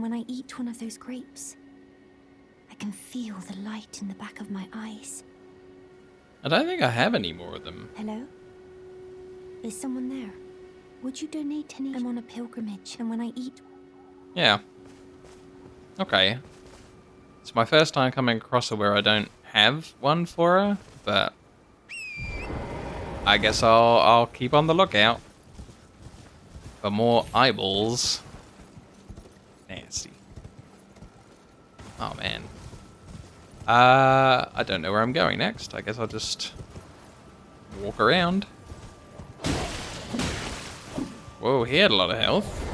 And when I eat one of those grapes, I can feel the light in the back of my eyes. I don't think I have any more of them. Hello? Is someone there? Would you donate any? I'm on a pilgrimage, and when I eat... Yeah. Okay. It's my first time coming across her where I don't have one for her, but I guess I'll keep on the lookout for more eyeballs. Nasty. Oh man. I don't know where I'm going next. I guess I'll just walk around. Whoa, he had a lot of health.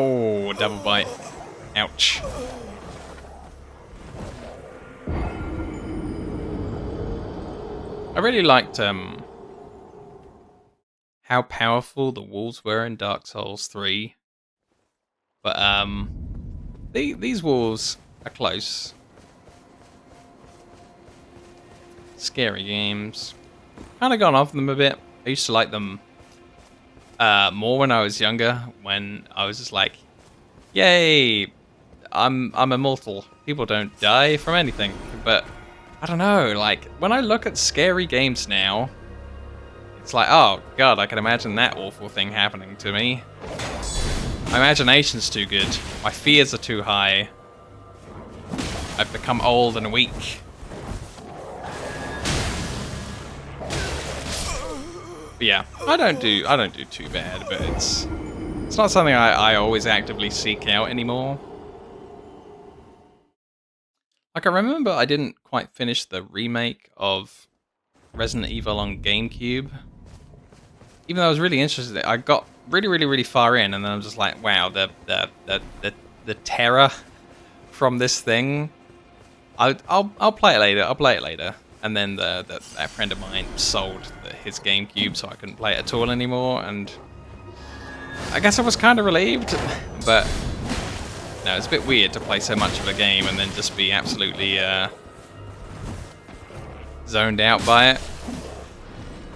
Oh, double bite. Ouch. I really liked how powerful the wolves were in Dark Souls 3. But these wolves are close. Scary games. Kind of gone off them a bit. I used to like them more when I was younger, when I was just like, yay, I'm immortal. People don't die from anything. But I don't know, like when I look at scary games now, it's like, oh god, I can imagine that awful thing happening to me. My imagination's too good. My fears are too high. I've become old and weak. But yeah, I don't do too bad, but it's not something I always actively seek out anymore. Like I remember I didn't quite finish the remake of Resident Evil on GameCube. Even though I was really interested, I got really far in, and then I'm just like, wow, the terror from this thing. I'll play it later. I'll play it later. And then that friend of mine sold his GameCube, so I couldn't play it at all anymore. And I guess I was kind of relieved, but no, it's a bit weird to play so much of a game and then just be absolutely zoned out by it.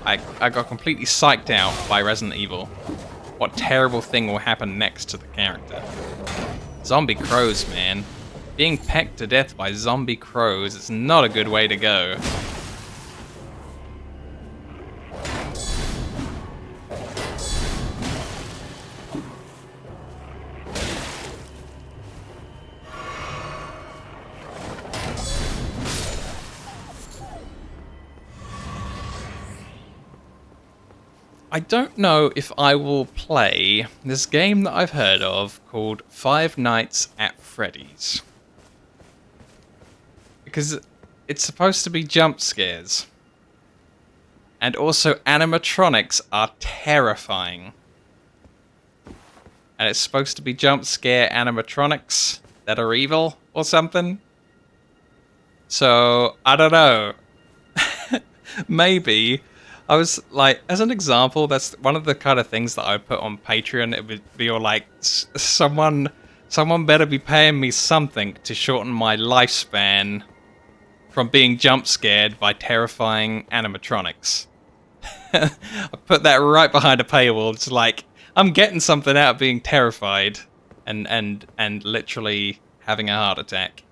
I got completely psyched out by Resident Evil. What terrible thing will happen next to the character? Zombie crows, man. Being pecked to death by zombie crows is not a good way to go. I don't know if I will play this game that I've heard of called Five Nights at Freddy's. Because it's supposed to be jump scares. And also animatronics are terrifying. And it's supposed to be jump scare animatronics that are evil or something. So, I don't know. Maybe. I was like, as an example, that's one of the kind of things that I put on Patreon. It would be all like, someone better be paying me something to shorten my lifespan from being jump scared by terrifying animatronics. I put that right behind a paywall. It's like, I'm getting something out of being terrified and literally having a heart attack.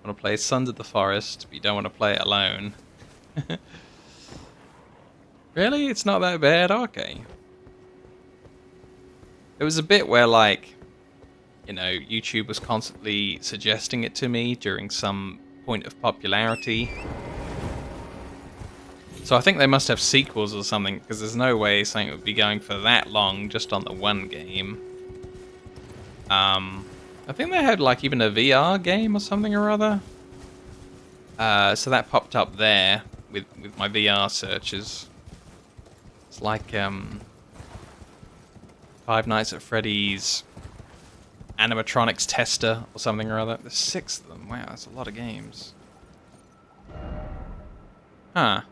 Want to play Sons of the Forest, but you don't want to play it alone. Really? It's not that bad? Okay. It was a bit where, like, you know, YouTube was constantly suggesting it to me during some point of popularity. So I think they must have sequels or something, because there's no way something would be going for that long just on the one game. I think they had, like, even a VR game or something or other. So that popped up there with my VR searches. It's like Five Nights at Freddy's animatronics tester or something or other. There's 6 of them. Wow, that's a lot of games. Huh.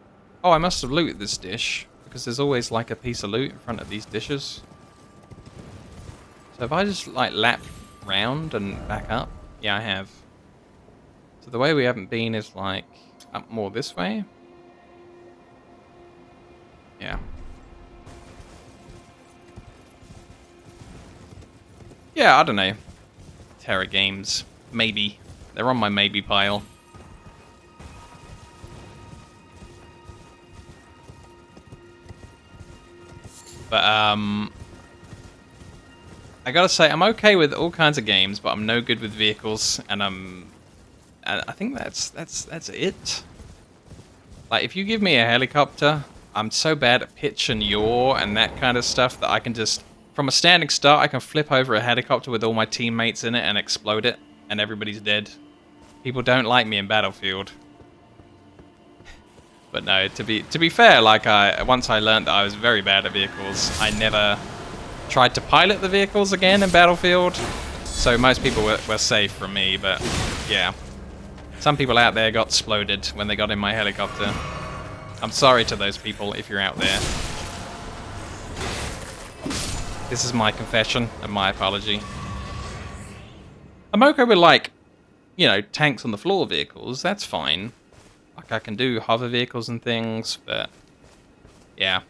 Oh, I must have looted this dish, because there's always like a piece of loot in front of these dishes. So if I just like lap round and back up, yeah, I have. So the way we haven't been is like up more this way. Yeah. Yeah, I don't know. Terra games. Maybe. They're on my maybe pile. But, I gotta say, I'm okay with all kinds of games, but I'm no good with vehicles, and I think that's it. Like, if you give me a helicopter, I'm so bad at pitch and yaw and that kind of stuff that I can just, from a standing start, I can flip over a helicopter with all my teammates in it and explode it, and everybody's dead. People don't like me in Battlefield. But no, to be fair, like once I learned that I was very bad at vehicles, I never tried to pilot the vehicles again in Battlefield. So most people were safe from me, but yeah. Some people out there got exploded when they got in my helicopter. I'm sorry to those people if you're out there. This is my confession and my apology. I'm okay with, like, you know, tanks on the floor vehicles, that's fine. Like, I can do hover vehicles and things, but yeah.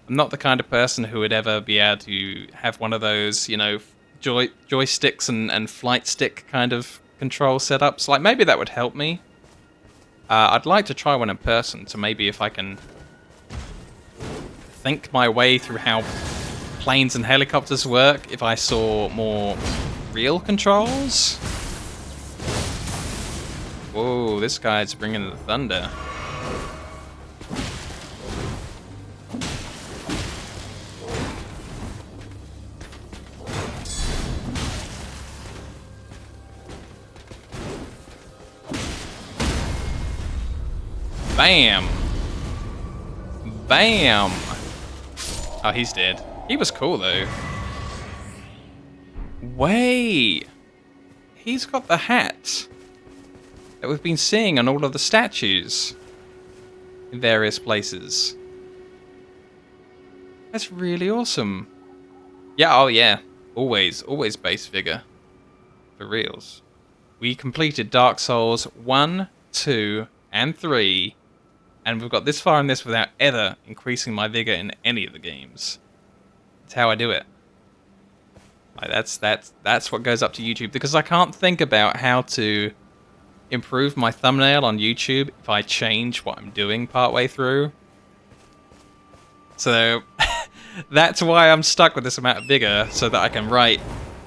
I'm not the kind of person who would ever be able to have one of those, you know, joysticks and flight stick kind of control setups. Like, maybe that would help me. I'd like to try one in person, so maybe if I can think my way through how planes and helicopters work, if I saw more real controls. Whoa, this guy's bringing the thunder. Bam! Bam! Oh, he's dead. He was cool, though. Wait! He's got the hat that we've been seeing on all of the statues in various places. That's really awesome. Yeah, oh yeah. Always base figure. For reals. We completed Dark Souls 1, 2, and 3, and we've got this far in this without ever increasing my vigor in any of the games. That's how I do it. Like, that's what goes up to YouTube, because I can't think about how to improve my thumbnail on YouTube if I change what I'm doing partway through. So that's why I'm stuck with this amount of vigor, so that I can write,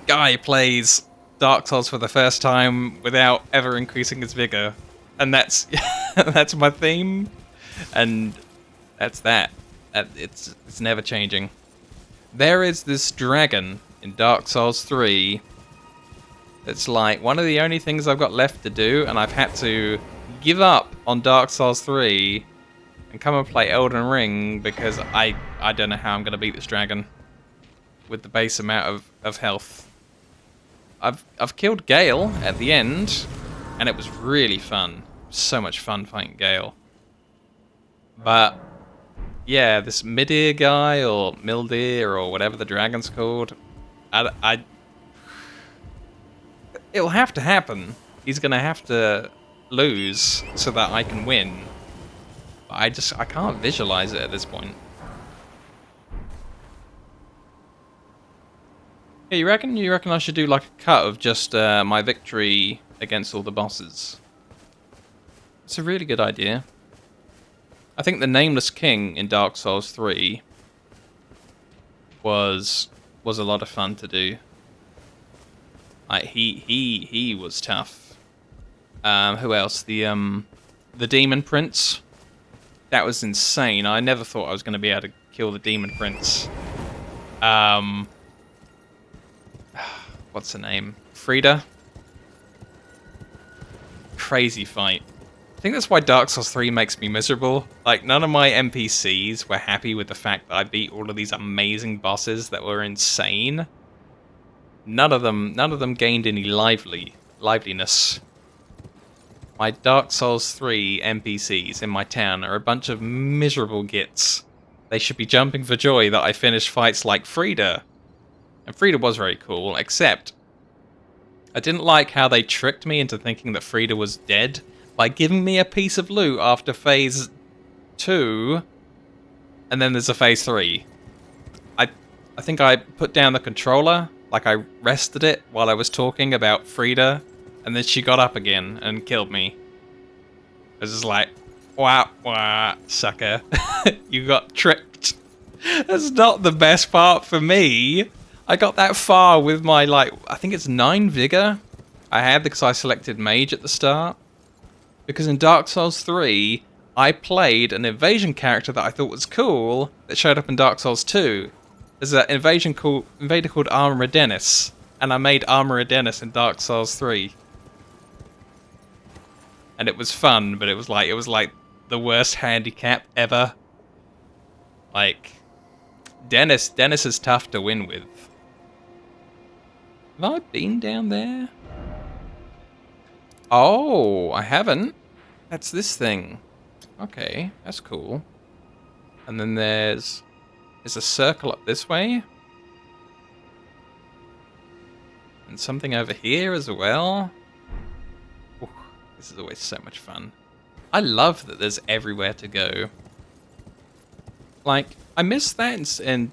guy plays Dark Souls for the first time without ever increasing his vigor. And that's that's my theme, and that's that. It's never changing. There is this dragon in Dark Souls 3 that's like one of the only things I've got left to do, and I've had to give up on Dark Souls 3 and come and play Elden Ring because I don't know how I'm going to beat this dragon with the base amount of health. I've killed Gale at the end, and it was really fun. So much fun fighting Gale. But yeah, this Midir guy, or Mildir, or whatever the dragon's called, it'll have to happen. He's gonna have to lose so that I can win. But I can't visualize it at this point. Yeah, you reckon? You reckon I should do like a cut of just my victory against all the bosses? It's a really good idea. I think the Nameless King in Dark Souls 3 was a lot of fun to do. Like, he was tough. Who else? The Demon Prince. That was insane. I never thought I was going to be able to kill the Demon Prince. What's her name? Frida. Crazy fight. I think that's why Dark Souls 3 makes me miserable. Like, none of my NPCs were happy with the fact that I beat all of these amazing bosses that were insane. None of them gained any liveliness. My Dark Souls 3 NPCs in my town are a bunch of miserable gits. They should be jumping for joy that I finished fights like Frida. And Frida was very cool, except I didn't like how they tricked me into thinking that Frida was dead by giving me a piece of loot after phase 2, and then there's a phase 3. I think I put down the controller, like I rested it while I was talking about Frida, and then she got up again and killed me. I was just like, wah, wah, sucker. You got tricked. That's not the best part for me. I got that far with my, like, I think it's 9 vigor I had because I selected mage at the start. Because in Dark Souls 3, I played an invasion character that I thought was cool that showed up in Dark Souls 2. There's an invader called Armor Dennis, and I made Armor Dennis in Dark Souls 3. And it was fun, but it was like the worst handicap ever. Like, Dennis is tough to win with. Have I been down there? Oh, I haven't. That's this thing. Okay, that's cool. And then there's a circle up this way. And something over here as well. Ooh, this is always so much fun. I love that there's everywhere to go. Like, I miss that in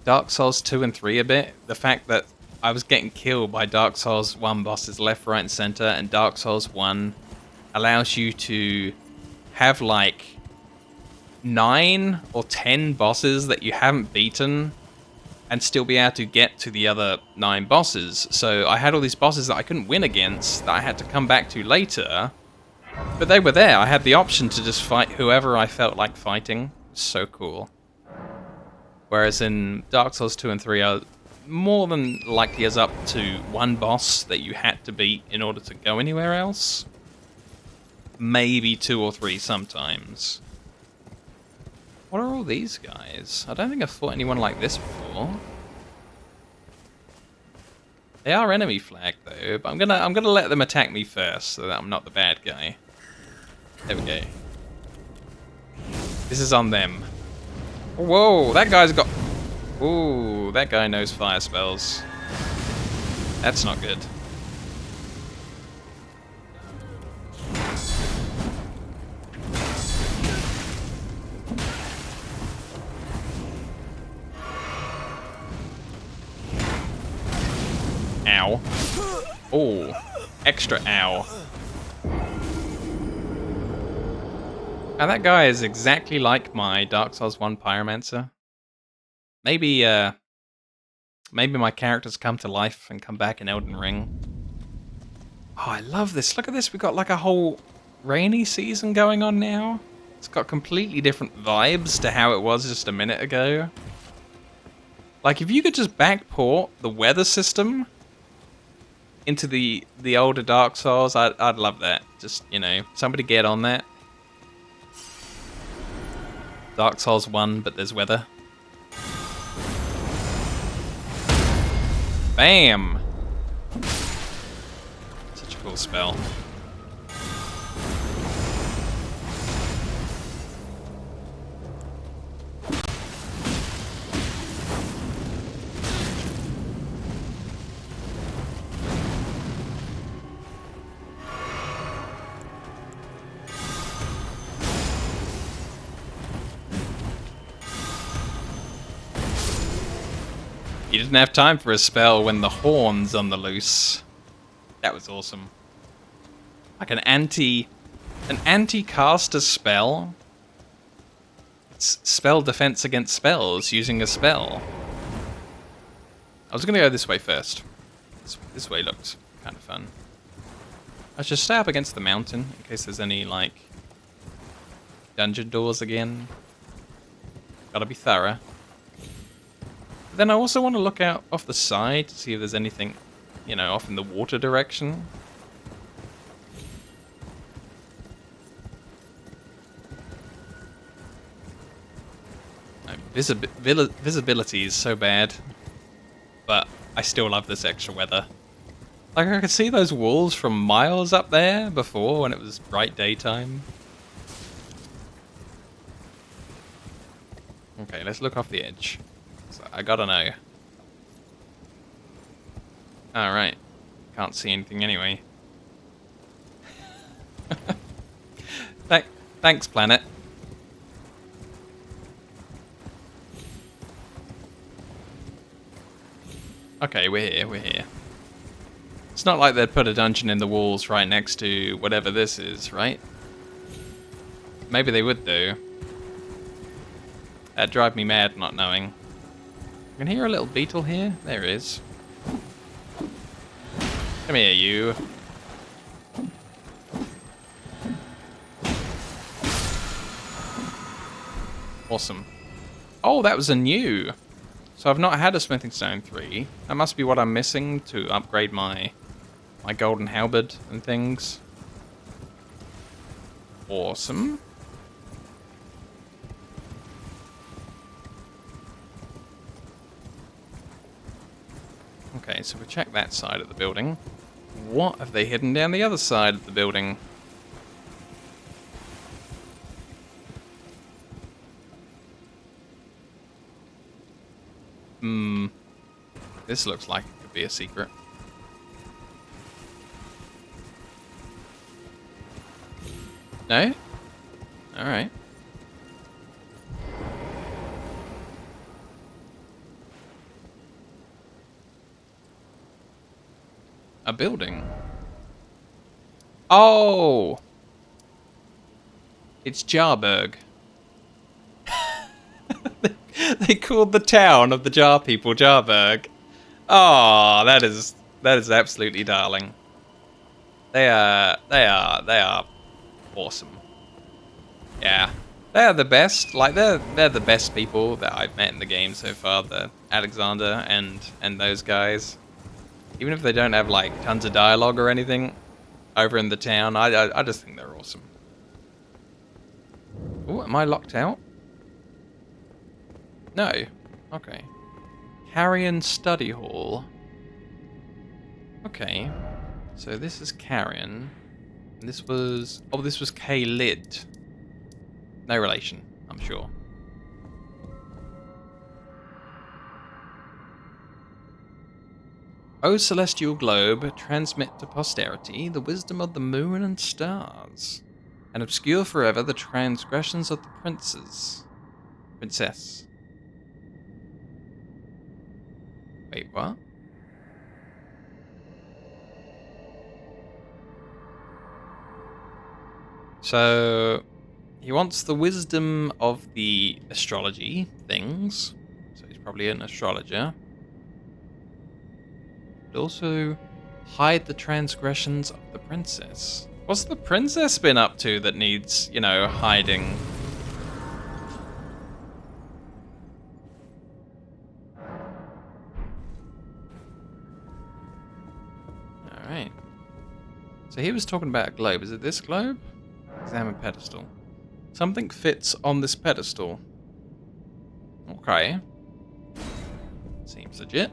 Dark Souls 2 and 3 a bit. The fact that I was getting killed by Dark Souls 1 bosses left, right, and center, and Dark Souls 1 allows you to have like 9 or 10 bosses that you haven't beaten and still be able to get to the other 9 bosses. So I had all these bosses that I couldn't win against that I had to come back to later, but they were there. I had the option to just fight whoever I felt like fighting. So cool. Whereas in Dark Souls 2 and 3, I more than likely is up to 1 boss that you had to beat in order to go anywhere else. Maybe 2 or 3 sometimes. What are all these guys? I don't think I've fought anyone like this before. They are enemy flagged though, but I'm gonna let them attack me first so that I'm not the bad guy. There we go. This is on them. Whoa, that guy's got... Ooh, that guy knows fire spells. That's not good. Ow. Oh, extra ow. Now that guy is exactly like my Dark Souls 1 Pyromancer. Maybe my characters come to life and come back in Elden Ring. Oh, I love this. Look at this. We've got like a whole rainy season going on now. It's got completely different vibes to how it was just a minute ago. Like, if you could just backport the weather system into the older Dark Souls, I'd love that. Just, you know, somebody get on that. Dark Souls 1, but there's weather. Bam! Such a cool spell. You didn't have time for a spell when the horn's on the loose. That was awesome. Like an anti-caster spell. It's spell defense against spells using a spell. I was gonna go this way first. This way looked kind of fun. I should stay up against the mountain in case there's any like dungeon doors again. Gotta be thorough. Then I also want to look out off the side to see if there's anything, you know, off in the water direction. Visibility is so bad. but I still love this extra weather. Like, I could see those walls from miles up there before when it was bright daytime. Okay, let's look off the edge. So I gotta know. Alright. Can't see anything anyway. Thanks, planet. Okay, we're here, we're here. It's not like they'd put a dungeon in the walls right next to whatever this is, right? Maybe they would do. That'd drive me mad not knowing. I can hear a little beetle here. There it is. Come here, you. Awesome. Oh, that was a new. So I've not had a Smithing Stone 3. That must be what I'm missing to upgrade my golden halberd and things. Awesome. Okay, so we check that side of the building. What have they hidden down the other side of the building? This looks like it could be a secret. No? Alright. A building. Oh! It's Jarburg. They called the town of the Jar people Jarburg. Oh, that is absolutely darling. They are awesome. Yeah. They are the best. Like they're the best people that I've met in the game so far, the Alexander and those guys. Even if they don't have like tons of dialogue or anything over in the town, I just think they're awesome. Oh, am I locked out? No. Okay. Carrion Study Hall. Okay. So this is Carrion. And this was... Oh, this was K-Lid. No relation, I'm sure. O celestial globe, transmit to posterity the wisdom of the moon and stars, and obscure forever the transgressions of the princess. Wait, what? So, he wants the wisdom of the astrology things, so he's probably an astrologer. But also, hide the transgressions of the princess. What's the princess been up to that needs, you know, hiding? Alright. So he was talking about a globe. Is it this globe? Examine pedestal. Something fits on this pedestal. Okay. Seems legit.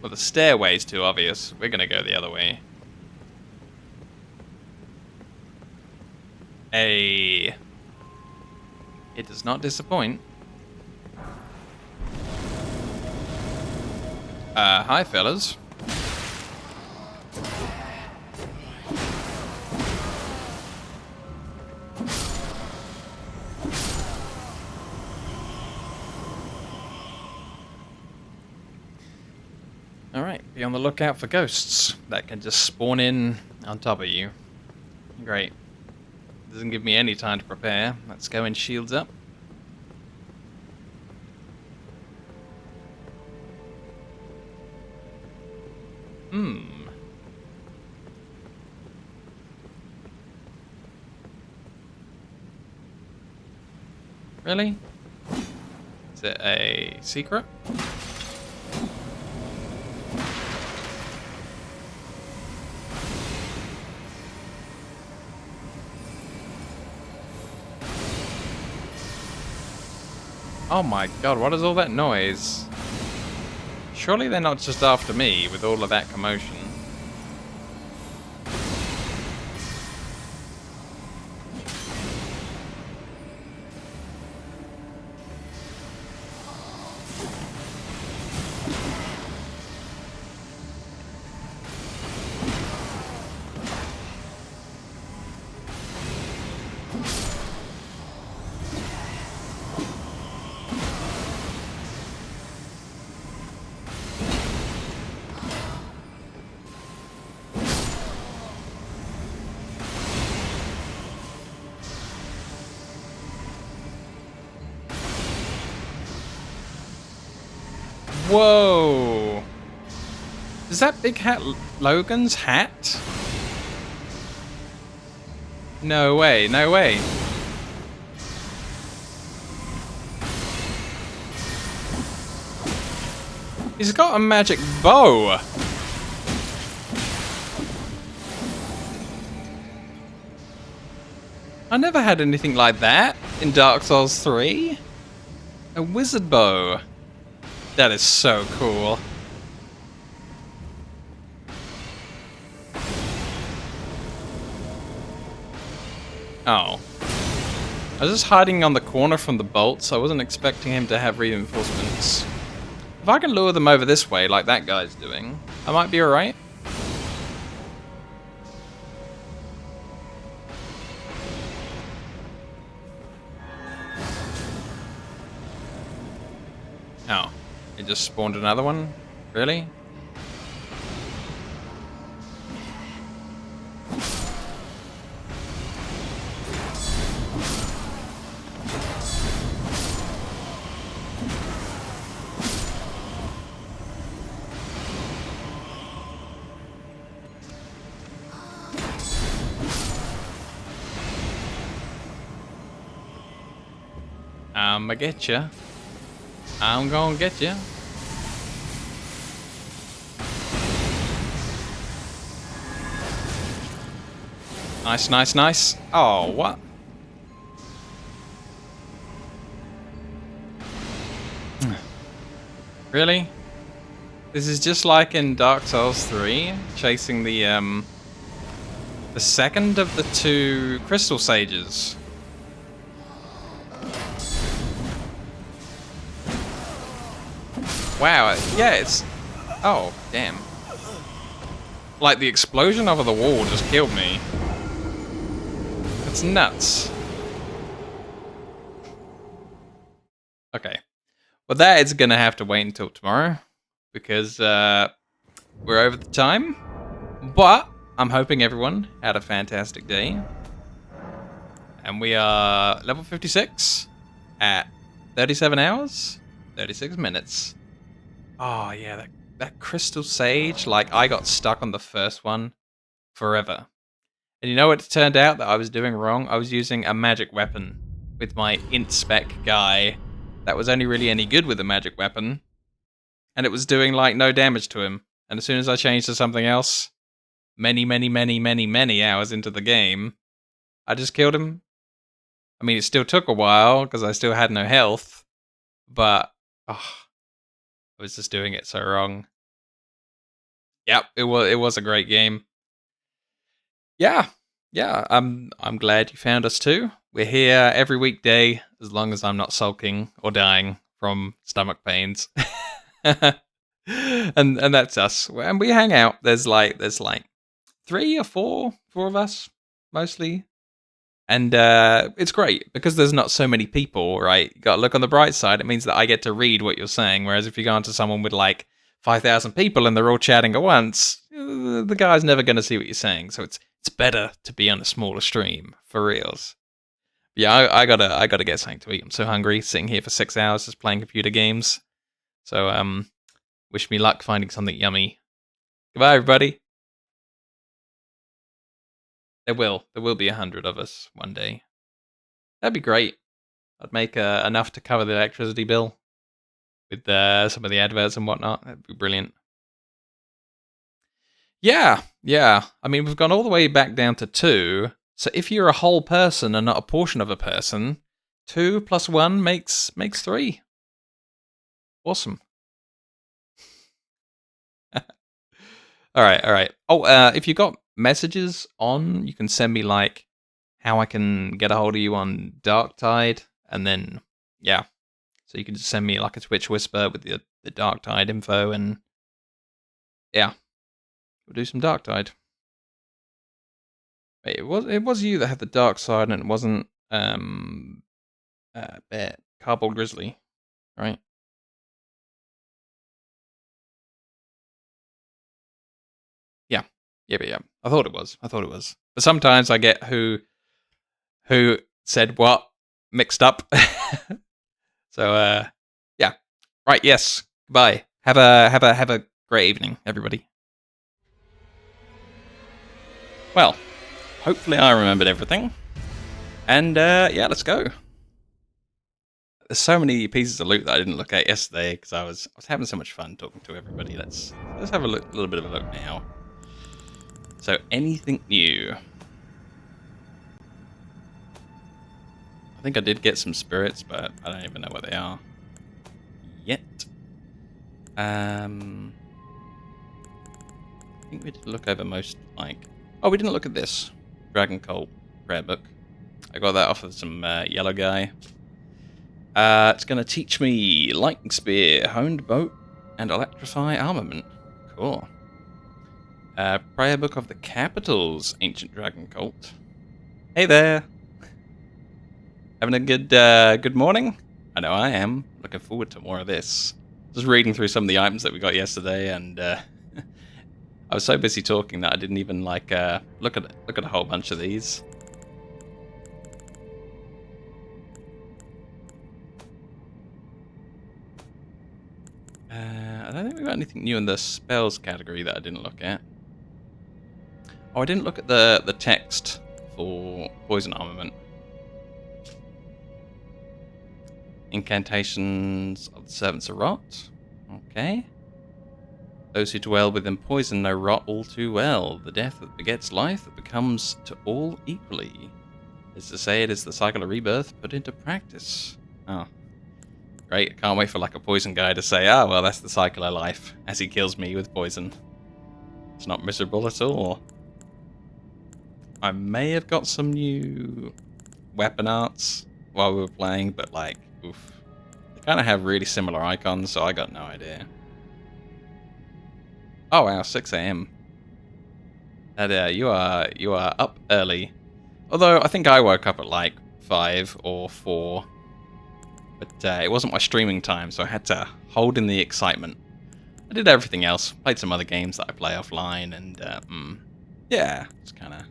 Well, the stairway's too obvious. We're gonna go the other way. Hey. It does not disappoint. Hi, fellas. Alright, be on the lookout for ghosts that can just spawn in on top of you. Great. Doesn't give me any time to prepare. Let's go and shields up. Really? Is it a secret? Oh my god, what is all that noise? Surely they're not just after me with all of that commotion. Whoa! Is that Big Hat Logan's hat? No way, no way. He's got a magic bow. I never had anything like that in Dark Souls 3. A wizard bow. That is so cool. Oh. I was just hiding on the corner from the bolts. I wasn't expecting him to have reinforcements. If I can lure them over this way like that guy's doing, I might be alright. Oh. It just spawned another one? Really? I'ma get ya. I'm gonna get ya. Nice, nice, nice. Oh, what? Really? This is just like in Dark Souls 3, chasing the second of the two crystal sages. Wow, yeah, it's... Oh, damn. Like, the explosion over the wall just killed me. It's nuts. Okay. Well, that is gonna have to wait until tomorrow, because we're over the time. But I'm hoping everyone had a fantastic day. And we are level 56 at 37 hours, 36 minutes. Oh, yeah, that crystal sage, like, I got stuck on the first one forever. And you know what it turned out that I was doing wrong? I was using a magic weapon with my int spec guy that was only really any good with a magic weapon. And it was doing, like, no damage to him. And as soon as I changed to something else, many hours into the game, I just killed him. I mean, it still took a while because I still had no health, but I was just doing it so wrong. Yep, it was a great game. Yeah, I'm glad you found us too. We're here every weekday as long as I'm not sulking or dying from stomach pains. and that's us. And we hang out. There's like 3 or 4 of us mostly. And it's great because there's not so many people, right? You gotta look on the bright side. It means that I get to read what you're saying. Whereas if you go onto someone with like 5,000 people and they're all chatting at once, the guy's never going to see what you're saying. So it's better to be on a smaller stream for reals. Yeah, I gotta get something to eat. I'm so hungry, sitting here for 6 hours just playing computer games. So wish me luck finding something yummy. Goodbye, everybody. There will be 100 of us one day. That'd be great. I'd make enough to cover the electricity bill with some of the adverts and whatnot. That'd be brilliant. Yeah, yeah. I mean, we've gone all the way back down to 2. So if you're a whole person and not a portion of a person, 2 plus 1 makes 3. Awesome. All right. Oh, if you got messages on, you can send me like how I can get a hold of you on Darktide, and then yeah, so you can just send me like a Twitch whisper with the Darktide info, and yeah, we'll do some Darktide. Wait, it was you that had the dark side, and it wasn't Bear Cardboard Grizzly, right? Yeah. I thought it was. But sometimes I get who said what mixed up. So yeah. Right, yes. Goodbye. Have a great evening, everybody. Well, hopefully I remembered everything. And yeah, let's go. There's so many pieces of loot that I didn't look at yesterday because I was having so much fun talking to everybody. Let's have a little bit of a look now. So, anything new? I think I did get some spirits, but I don't even know what they are yet. I think we did look over most, like... Oh, we didn't look at this. Dragon Cult prayer book. I got that off of some yellow guy. It's going to teach me lightning spear, honed boat, and electrify armament. Cool. Prayer Book of the Capitals, Ancient Dragon Cult. Hey there! Having a good morning? I know I am. Looking forward to more of this. Just reading through some of the items that we got yesterday, and I was so busy talking that I didn't even like look at a whole bunch of these. I don't think we got anything new in the spells category that I didn't look at. Oh, I didn't look at the text for poison armament. Incantations of the servants of rot. Okay. Those who dwell within poison know rot all too well. The death that begets life that becomes to all equally. Is to say, it is the cycle of rebirth put into practice. Oh. Great, I can't wait for like a poison guy to say, ah, well, that's the cycle of life, as he kills me with poison. It's not miserable at all. I may have got some new weapon arts while we were playing, but like, oof. They kind of have really similar icons, so I got no idea. Oh wow, 6 AM. You are up early. Although I think I woke up at like 5 or 4. But it wasn't my streaming time, so I had to hold in the excitement. I did everything else. Played some other games that I play offline, and yeah, just kind of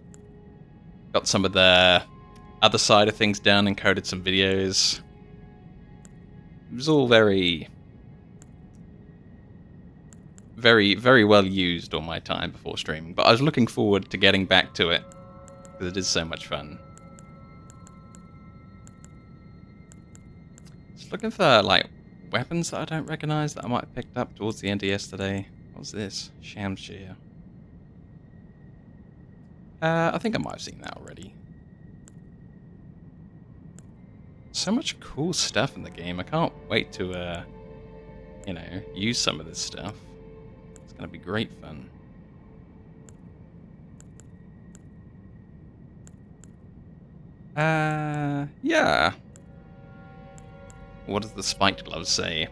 got some of the other side of things done, encoded some videos. It was all very well used all my time before streaming, but I was looking forward to getting back to it, because it is so much fun. Just looking for, like, weapons that I don't recognize that I might have picked up towards the end of yesterday. What's this? Shamshir. I think I might have seen that already. So much cool stuff in the game. I can't wait to, you know, use some of this stuff. It's gonna be great fun. Yeah. What does the spiked gloves say?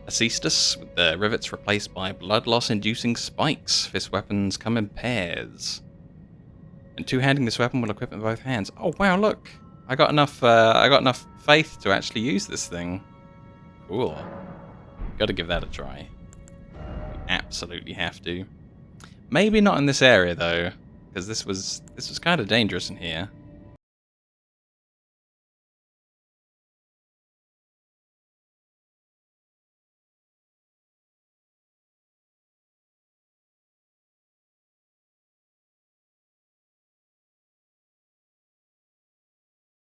A cestus with the rivets replaced by blood loss inducing spikes. Fist weapons come in pairs. And two-handing this weapon will equip in both hands. Oh wow, look! I got enough faith to actually use this thing. Cool. Gotta give that a try. We absolutely have to. Maybe not in this area though, because this was kind of dangerous in here.